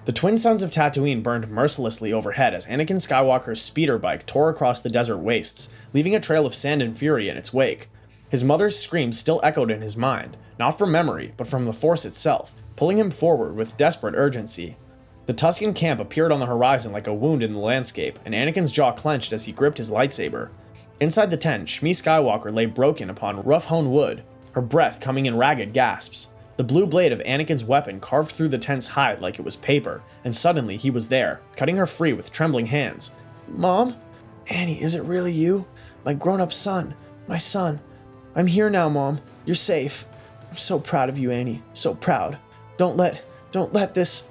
The twin suns of Tatooine burned mercilessly overhead as Anakin Skywalker's speeder bike tore across the desert wastes, leaving a trail of sand and fury in its wake. His mother's screams still echoed in his mind, not from memory, but from the Force itself, pulling him forward with desperate urgency. The Tusken camp appeared on the horizon like a wound in the landscape, and Anakin's jaw clenched as he gripped his lightsaber. Inside the tent, Shmi Skywalker lay broken upon rough-hewn wood, her breath coming in ragged gasps. The blue blade of Anakin's weapon carved through the tent's hide like it was paper, and suddenly he was there, cutting her free with trembling hands. "Mom? Annie, is it really you? My grown-up son. My son. I'm here now, Mom. You're safe. I'm so proud of you, Annie. So proud. Don't let this..."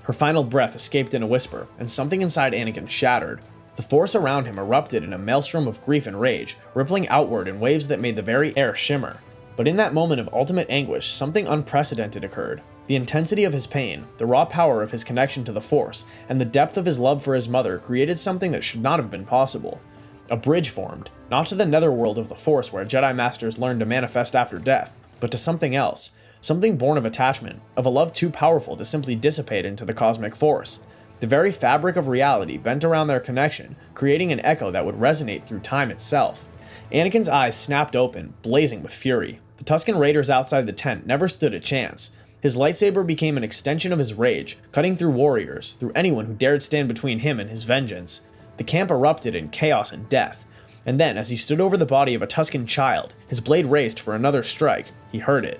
Her final breath escaped in a whisper, and something inside Anakin shattered. The force around him erupted in a maelstrom of grief and rage, rippling outward in waves that made the very air shimmer. But in that moment of ultimate anguish, something unprecedented occurred. The intensity of his pain, the raw power of his connection to the Force, and the depth of his love for his mother created something that should not have been possible. A bridge formed, not to the netherworld of the Force where Jedi Masters learn to manifest after death, but to something else. Something born of attachment, of a love too powerful to simply dissipate into the cosmic force. The very fabric of reality bent around their connection, creating an echo that would resonate through time itself. Anakin's eyes snapped open, blazing with fury. The Tusken Raiders outside the tent never stood a chance. His lightsaber became an extension of his rage, cutting through warriors, through anyone who dared stand between him and his vengeance. The camp erupted in chaos and death. And then, as he stood over the body of a Tusken child, his blade raised for another strike, he heard it.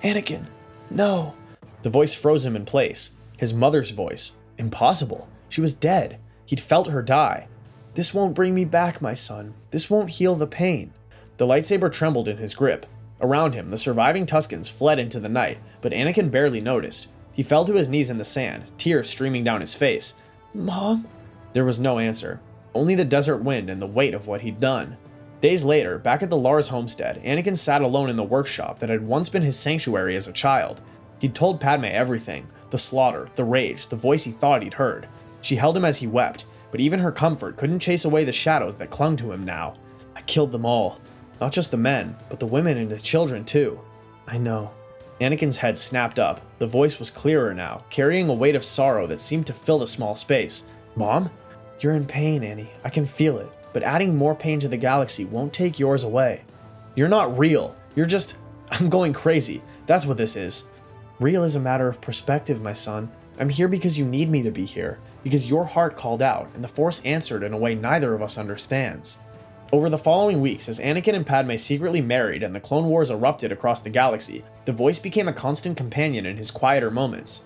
"Anakin, no." The voice froze him in place. His mother's voice. Impossible. She was dead. He'd felt her die. "This won't bring me back, my son. This won't heal the pain." The lightsaber trembled in his grip. Around him, the surviving Tuskens fled into the night, but Anakin barely noticed. He fell to his knees in the sand, tears streaming down his face. "Mom?" There was no answer. Only the desert wind and the weight of what he'd done. Days later, back at the Lars homestead, Anakin sat alone in the workshop that had once been his sanctuary as a child. He'd told Padme everything. The slaughter, the rage, the voice he thought he'd heard. She held him as he wept, but even her comfort couldn't chase away the shadows that clung to him now. "I killed them all. Not just the men, but the women and the children too." "I know." Anakin's head snapped up. The voice was clearer now, carrying a weight of sorrow that seemed to fill the small space. "Mom? You're in pain, Annie. I can feel it. But adding more pain to the galaxy won't take yours away. You're not real. You're just... I'm going crazy. That's what this is." "Real is a matter of perspective, my son. I'm here because you need me to be here. Because your heart called out, and the Force answered in a way neither of us understands." Over the following weeks, as Anakin and Padme secretly married and the Clone Wars erupted across the galaxy, the voice became a constant companion in his quieter moments.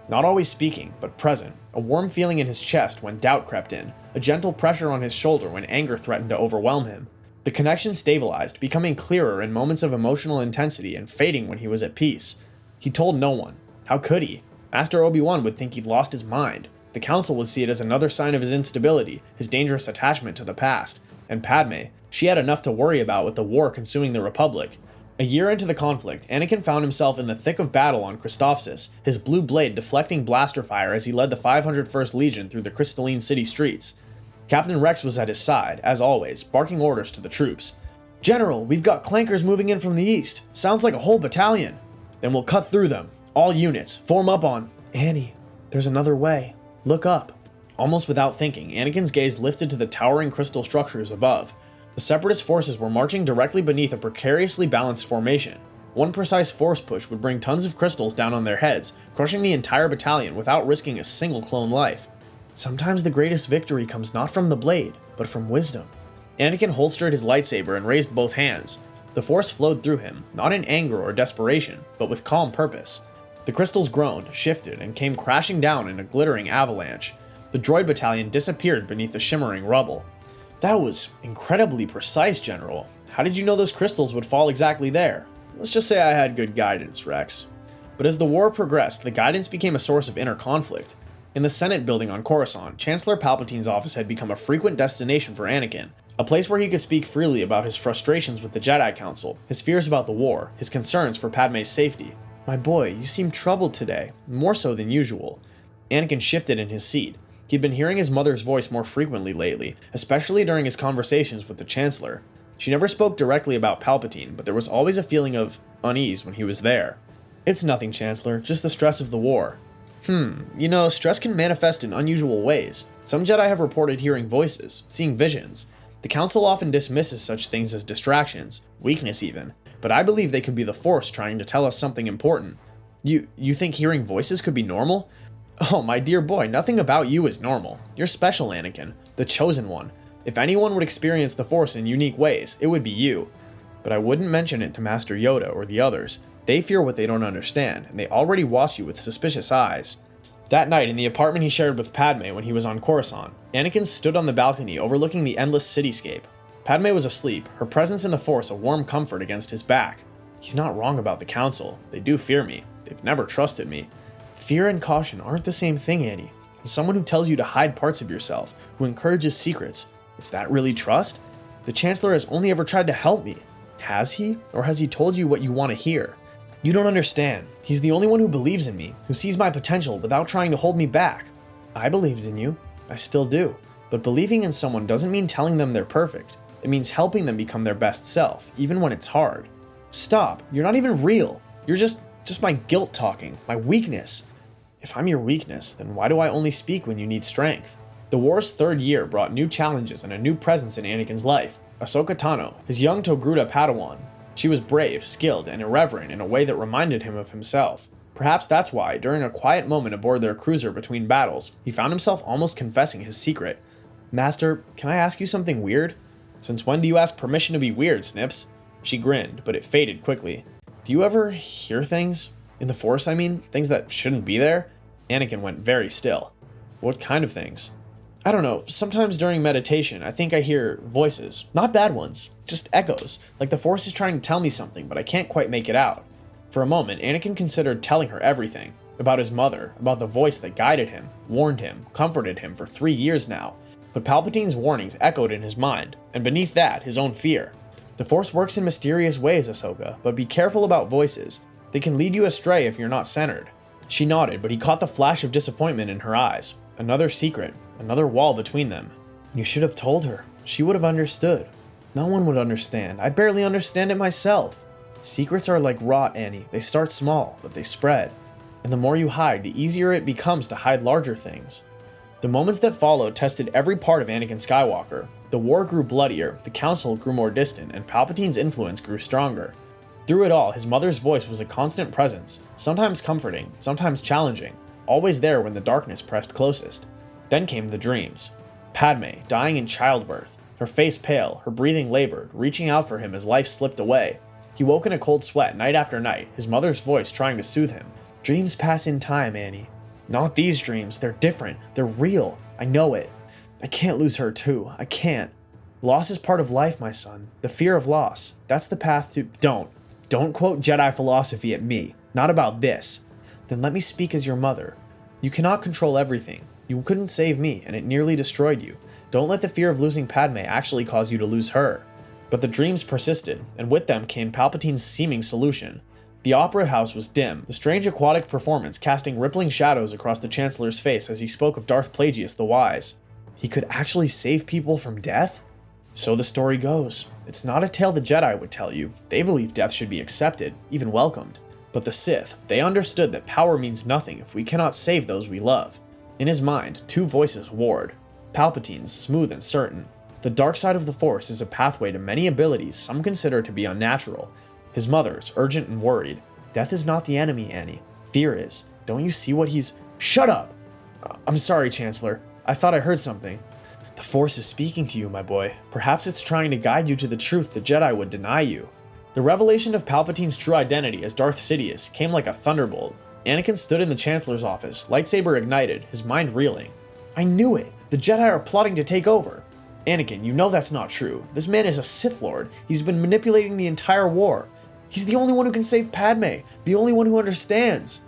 Not always speaking, but present, a warm feeling in his chest when doubt crept in, a gentle pressure on his shoulder when anger threatened to overwhelm him. The connection stabilized, becoming clearer in moments of emotional intensity and fading when he was at peace. He told no one. How could he? Master Obi-Wan would think he'd lost his mind. The Council would see it as another sign of his instability, his dangerous attachment to the past. And Padme, she had enough to worry about with the war consuming the Republic. A year into the conflict, Anakin found himself in the thick of battle on Christophsis, his blue blade deflecting blaster fire as he led the 501st Legion through the crystalline city streets. Captain Rex was at his side, as always, barking orders to the troops. "General, we've got clankers moving in from the east. Sounds like a whole battalion." "Then we'll cut through them. All units, form up on..." "Annie, there's another way. Look up." Almost without thinking, Anakin's gaze lifted to the towering crystal structures above. The Separatist forces were marching directly beneath a precariously balanced formation. One precise force push would bring tons of crystals down on their heads, crushing the entire battalion without risking a single clone life. "Sometimes the greatest victory comes not from the blade, but from wisdom." Anakin holstered his lightsaber and raised both hands. The force flowed through him, not in anger or desperation, but with calm purpose. The crystals groaned, shifted, and came crashing down in a glittering avalanche. The droid battalion disappeared beneath the shimmering rubble. "That was incredibly precise, General. How did you know those crystals would fall exactly there?" "Let's just say I had good guidance, Rex." But as the war progressed, the guidance became a source of inner conflict. In the Senate building on Coruscant, Chancellor Palpatine's office had become a frequent destination for Anakin, a place where he could speak freely about his frustrations with the Jedi Council, his fears about the war, his concerns for Padme's safety. "My boy, you seem troubled today, more so than usual." Anakin shifted in his seat. He'd been hearing his mother's voice more frequently lately, especially during his conversations with the Chancellor. She never spoke directly about Palpatine, but there was always a feeling of unease when he was there. "It's nothing, Chancellor, just the stress of the war." Stress can manifest in unusual ways. Some Jedi have reported hearing voices, seeing visions. The Council often dismisses such things as distractions, weakness even, but I believe they could be the Force trying to tell us something important. You think hearing voices could be normal? Oh, my dear boy, nothing about you is normal. You're special, Anakin, the chosen one. If anyone would experience the Force in unique ways, it would be you. But I wouldn't mention it to Master Yoda or the others. They fear what they don't understand, and they already watch you with suspicious eyes. That night, in the apartment he shared with Padme when he was on Coruscant, Anakin stood on the balcony overlooking the endless cityscape. Padme was asleep, her presence in the Force a warm comfort against his back. He's not wrong about the Council. They do fear me. They've never trusted me. Fear and caution aren't the same thing, Annie. And someone who tells you to hide parts of yourself, who encourages secrets, is that really trust? The Chancellor has only ever tried to help me. Has he? Or has he told you what you want to hear? You don't understand. He's the only one who believes in me, who sees my potential without trying to hold me back. I believed in you. I still do. But believing in someone doesn't mean telling them they're perfect. It means helping them become their best self, even when it's hard. Stop. You're not even real. You're just my guilt talking, my weakness. If I'm your weakness, then why do I only speak when you need strength? The war's third year brought new challenges and a new presence in Anakin's life. Ahsoka Tano, his young Togruta Padawan. She was brave, skilled, and irreverent in a way that reminded him of himself. Perhaps that's why, during a quiet moment aboard their cruiser between battles, he found himself almost confessing his secret. Master, can I ask you something weird? Since when do you ask permission to be weird, Snips? She grinned, but it faded quickly. Do you ever hear things? In the Force, I mean? Things that shouldn't be there? Anakin went very still. What kind of things? I don't know, sometimes during meditation, I think I hear voices. Not bad ones, just echoes, like the Force is trying to tell me something, but I can't quite make it out. For a moment, Anakin considered telling her everything. About his mother, about the voice that guided him, warned him, comforted him for 3 years now. But Palpatine's warnings echoed in his mind, and beneath that, his own fear. The Force works in mysterious ways, Ahsoka, but be careful about voices. They can lead you astray if you're not centered. She nodded, but he caught the flash of disappointment in her eyes. Another secret, another wall between them. You should have told her. She would have understood. No one would understand. I barely understand it myself. Secrets are like rot, Annie. They start small, but they spread. And the more you hide, the easier it becomes to hide larger things. The moments that followed tested every part of Anakin Skywalker. The war grew bloodier, the Council grew more distant, and Palpatine's influence grew stronger. Through it all, his mother's voice was a constant presence, sometimes comforting, sometimes challenging, always there when the darkness pressed closest. Then came the dreams. Padme, dying in childbirth, her face pale, her breathing labored, reaching out for him as life slipped away. He woke in a cold sweat night after night, his mother's voice trying to soothe him. Dreams pass in time, Annie. Not these dreams, they're different, they're real, I know it. I can't lose her too, I can't. Loss is part of life, my son. The fear of loss, that's the path to— Don't quote Jedi philosophy at me, not about this. Then let me speak as your mother. You cannot control everything. You couldn't save me, and it nearly destroyed you. Don't let the fear of losing Padme actually cause you to lose her. But the dreams persisted, and with them came Palpatine's seeming solution. The opera house was dim, the strange aquatic performance casting rippling shadows across the Chancellor's face as he spoke of Darth Plagueis the Wise. He could actually save people from death? So the story goes. It's not a tale the Jedi would tell you. They believe death should be accepted, even welcomed. But the Sith, they understood that power means nothing if we cannot save those we love. In his mind, 2 voices warred. Palpatine's, smooth and certain. The dark side of the Force is a pathway to many abilities some consider to be unnatural. His mother's, urgent and worried. Death is not the enemy, Annie. Fear is. Don't you see what he's— Shut up! I'm sorry, Chancellor. I thought I heard something. The Force is speaking to you, my boy. Perhaps it's trying to guide you to the truth the Jedi would deny you. The revelation of Palpatine's true identity as Darth Sidious came like a thunderbolt. Anakin stood in the Chancellor's office, lightsaber ignited, his mind reeling. I knew it! The Jedi are plotting to take over! Anakin, you know that's not true. This man is a Sith Lord. He's been manipulating the entire war. He's the only one who can save Padme, the only one who understands.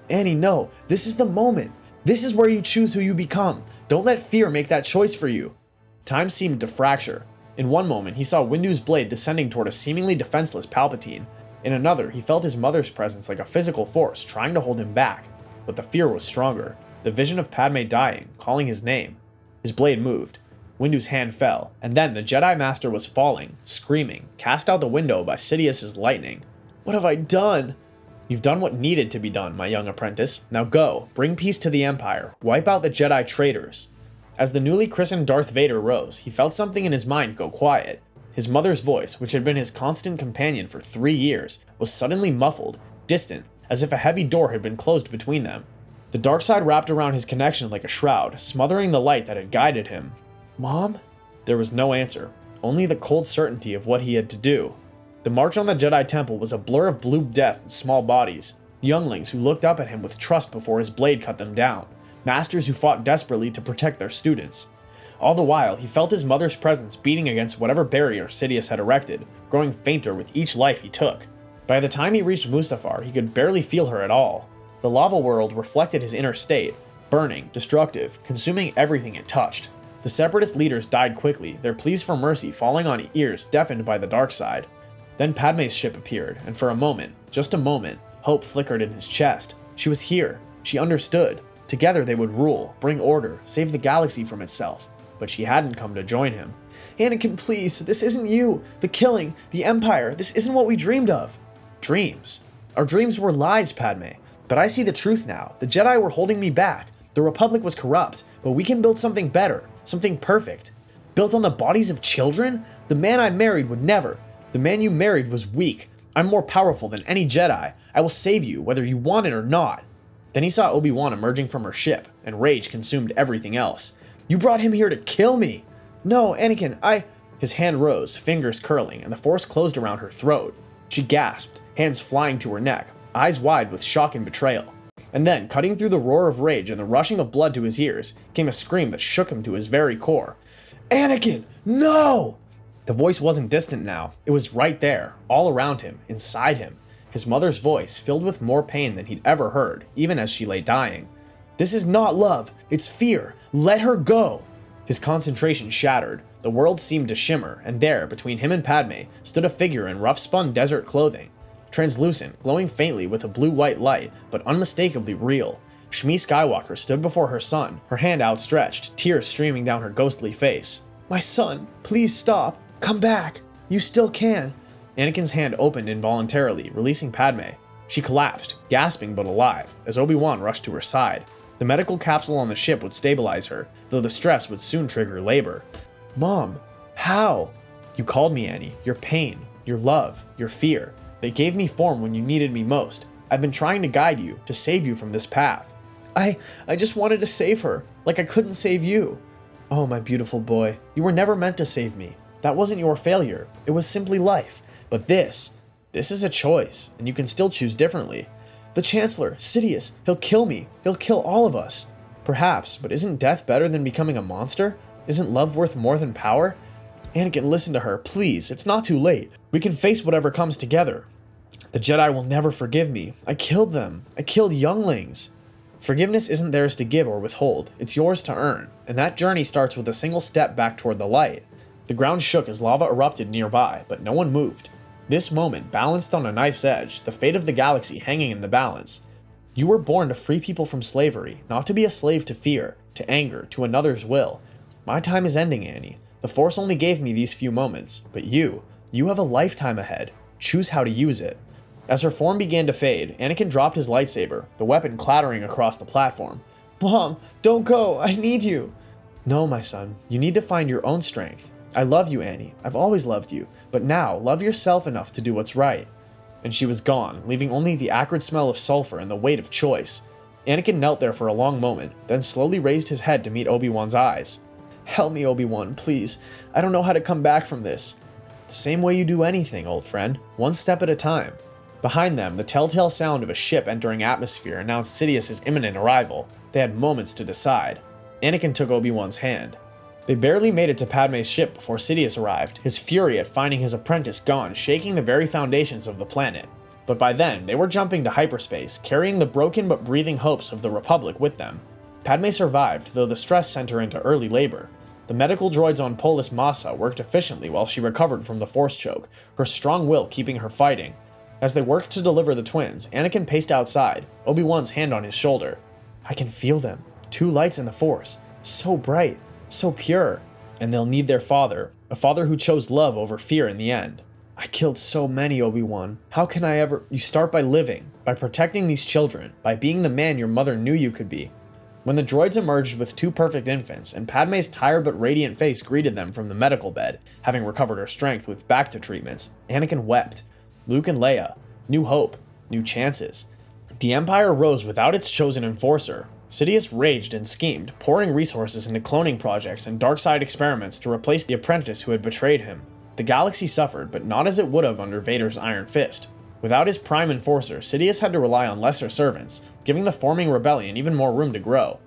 Annie, no, this is the moment. This is where you choose who you become. Don't let fear make that choice for you. Time seemed to fracture. In one moment, he saw Windu's blade descending toward a seemingly defenseless Palpatine. In another, he felt his mother's presence like a physical force trying to hold him back. But the fear was stronger. The vision of Padme dying, calling his name. His blade moved. Windu's hand fell, and then the Jedi Master was falling, screaming, cast out the window by Sidious's lightning. What have I done? You've done what needed to be done, my young apprentice. Now go, bring peace to the Empire, wipe out the Jedi traitors." As the newly christened Darth Vader rose, he felt something in his mind go quiet. His mother's voice, which had been his constant companion for 3 years, was suddenly muffled, distant, as if a heavy door had been closed between them. The dark side wrapped around his connection like a shroud, smothering the light that had guided him. "Mom?" There was no answer, only the cold certainty of what he had to do. The march on the Jedi Temple was a blur of blue death in small bodies, younglings who looked up at him with trust before his blade cut them down, masters who fought desperately to protect their students. All the while, he felt his mother's presence beating against whatever barrier Sidious had erected, growing fainter with each life he took. By the time he reached Mustafar, he could barely feel her at all. The lava world reflected his inner state, burning, destructive, consuming everything it touched. The Separatist leaders died quickly, their pleas for mercy falling on ears deafened by the dark side. Then Padme's ship appeared, and for a moment, just a moment, hope flickered in his chest. She was here. She understood. Together they would rule, bring order, save the galaxy from itself. But she hadn't come to join him. "Anakin, please, this isn't you. The killing, the Empire, this isn't what we dreamed of." Dreams. Our dreams were lies, Padme. But I see the truth now. The Jedi were holding me back. The Republic was corrupt, but we can build something better, something perfect. Built on the bodies of children? The man I married would never. The man you married was weak. I'm more powerful than any Jedi. I will save you, whether you want it or not. Then he saw Obi-Wan emerging from her ship, and rage consumed everything else. "You brought him here to kill me!" "No, Anakin, His hand rose, fingers curling, and the Force closed around her throat. She gasped, hands flying to her neck, eyes wide with shock and betrayal. And then, cutting through the roar of rage and the rushing of blood to his ears, came a scream that shook him to his very core. "Anakin, no!" The voice wasn't distant now. It was right there, all around him, inside him. His mother's voice, filled with more pain than he'd ever heard, even as she lay dying. "This is not love, it's fear. Let her go!" His concentration shattered. The world seemed to shimmer, and there, between him and Padme, stood a figure in rough-spun desert clothing. Translucent, glowing faintly with a blue-white light, but unmistakably real. Shmi Skywalker stood before her son, her hand outstretched, tears streaming down her ghostly face. "My son, please stop. Come back. You still can." Anakin's hand opened involuntarily, releasing Padme. She collapsed, gasping but alive, as Obi-Wan rushed to her side. The medical capsule on the ship would stabilize her, though the stress would soon trigger labor. "Mom, how?" "You called me, Annie. Your pain, your love, your fear. They gave me form when you needed me most. I've been trying to guide you, to save you from this path." I just wanted to save her, like I couldn't save you." "Oh, my beautiful boy, you were never meant to save me. That wasn't your failure. It was simply life. But this is a choice, and you can still choose differently." "The Chancellor, Sidious, he'll kill me. He'll kill all of us." "Perhaps, but isn't death better than becoming a monster? Isn't love worth more than power?" "Anakin, listen to her, please. It's not too late. We can face whatever comes together." "The Jedi will never forgive me. I killed them. I killed younglings." Forgiveness isn't theirs to give or withhold. It's yours to earn, and that journey starts with a single step back toward the light. The ground shook as lava erupted nearby, but no one moved. This moment, balanced on a knife's edge, the fate of the galaxy hanging in the balance. You were born to free people from slavery, not to be a slave to fear, to anger, to another's will. My time is ending, Annie. The Force only gave me these few moments, but you have a lifetime ahead. Choose how to use it. As her form began to fade, Anakin dropped his lightsaber, the weapon clattering across the platform. "Mom, don't go, I need you." "No, my son, you need to find your own strength. I love you, Annie. I've always loved you, but now love yourself enough to do what's right." And she was gone, leaving only the acrid smell of sulfur and the weight of choice. Anakin knelt there for a long moment, then slowly raised his head to meet Obi-Wan's eyes. "Help me, Obi-Wan, please. I don't know how to come back from this." "The same way you do anything, old friend, one step at a time." Behind them, the telltale sound of a ship entering atmosphere announced Sidious's imminent arrival. They had moments to decide. Anakin took Obi-Wan's hand. They barely made it to Padme's ship before Sidious arrived, his fury at finding his apprentice gone shaking the very foundations of the planet. But by then, they were jumping to hyperspace, carrying the broken but breathing hopes of the Republic with them. Padme survived, though the stress sent her into early labor. The medical droids on Polis Massa worked efficiently while she recovered from the Force choke, her strong will keeping her fighting. As they worked to deliver the twins, Anakin paced outside, Obi-Wan's hand on his shoulder. "I can feel them. Two lights in the Force. So bright. So pure. And they'll need their father, a father who chose love over fear in the end." I killed so many, Obi-Wan. How can I ever... You start by living, by protecting these children, by being the man your mother knew you could be. When the droids emerged with two perfect infants, and Padme's tired but radiant face greeted them from the medical bed, having recovered her strength with bacta treatments, Anakin wept. Luke and Leia. New hope. New chances. The Empire rose without its chosen enforcer. Sidious raged and schemed, pouring resources into cloning projects and dark side experiments to replace the apprentice who had betrayed him. The galaxy suffered, but not as it would have under Vader's Iron Fist. Without his prime enforcer, Sidious had to rely on lesser servants, giving the forming rebellion even more room to grow.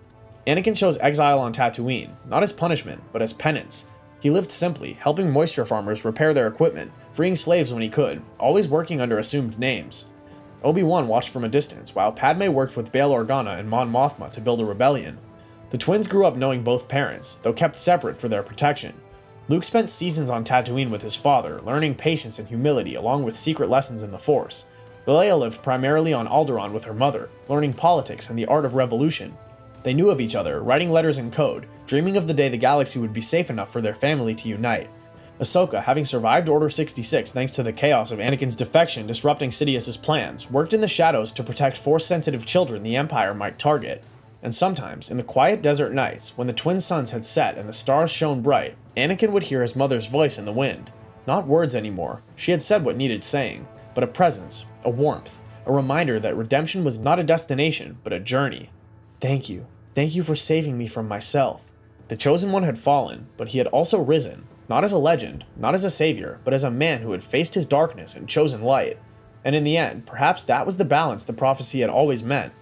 Anakin chose exile on Tatooine, not as punishment, but as penance. He lived simply, helping moisture farmers repair their equipment, freeing slaves when he could, always working under assumed names. Obi-Wan watched from a distance, while Padme worked with Bail Organa and Mon Mothma to build a rebellion. The twins grew up knowing both parents, though kept separate for their protection. Luke spent seasons on Tatooine with his father, learning patience and humility along with secret lessons in the Force. Leia lived primarily on Alderaan with her mother, learning politics and the art of revolution. They knew of each other, writing letters in code, dreaming of the day the galaxy would be safe enough for their family to unite. Ahsoka, having survived Order 66 thanks to the chaos of Anakin's defection disrupting Sidious's plans, worked in the shadows to protect Force-sensitive children the Empire might target. And sometimes, in the quiet desert nights, when the twin suns had set and the stars shone bright, Anakin would hear his mother's voice in the wind. Not words anymore, she had said what needed saying, but a presence, a warmth, a reminder that redemption was not a destination, but a journey. Thank you. Thank you for saving me from myself. The Chosen One had fallen, but he had also risen, not as a legend, not as a savior, but as a man who had faced his darkness and chosen light. And in the end, perhaps that was the balance the prophecy had always meant.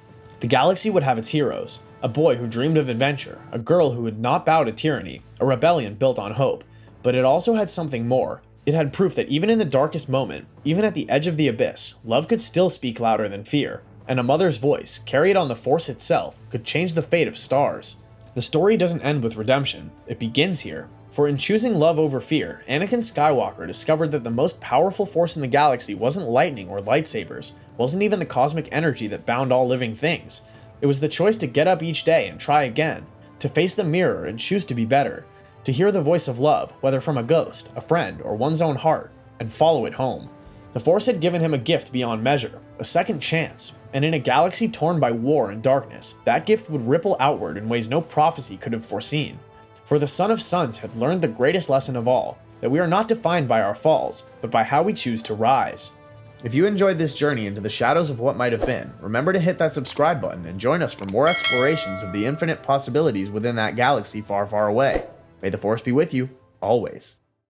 The galaxy would have its heroes, a boy who dreamed of adventure, a girl who would not bow to tyranny, a rebellion built on hope. But it also had something more. It had proof that even in the darkest moment, even at the edge of the abyss, love could still speak louder than fear, and a mother's voice, carried on the Force itself, could change the fate of stars. The story doesn't end with redemption, it begins here. For in choosing love over fear, Anakin Skywalker discovered that the most powerful force in the galaxy wasn't lightning or lightsabers, wasn't even the cosmic energy that bound all living things. It was the choice to get up each day and try again, to face the mirror and choose to be better, to hear the voice of love, whether from a ghost, a friend, or one's own heart, and follow it home. The Force had given him a gift beyond measure, a second chance, and in a galaxy torn by war and darkness, that gift would ripple outward in ways no prophecy could have foreseen. For the Son of Suns had learned the greatest lesson of all, that we are not defined by our falls, but by how we choose to rise. If you enjoyed this journey into the shadows of what might have been, remember to hit that subscribe button and join us for more explorations of the infinite possibilities within that galaxy far, far away. May the Force be with you, always.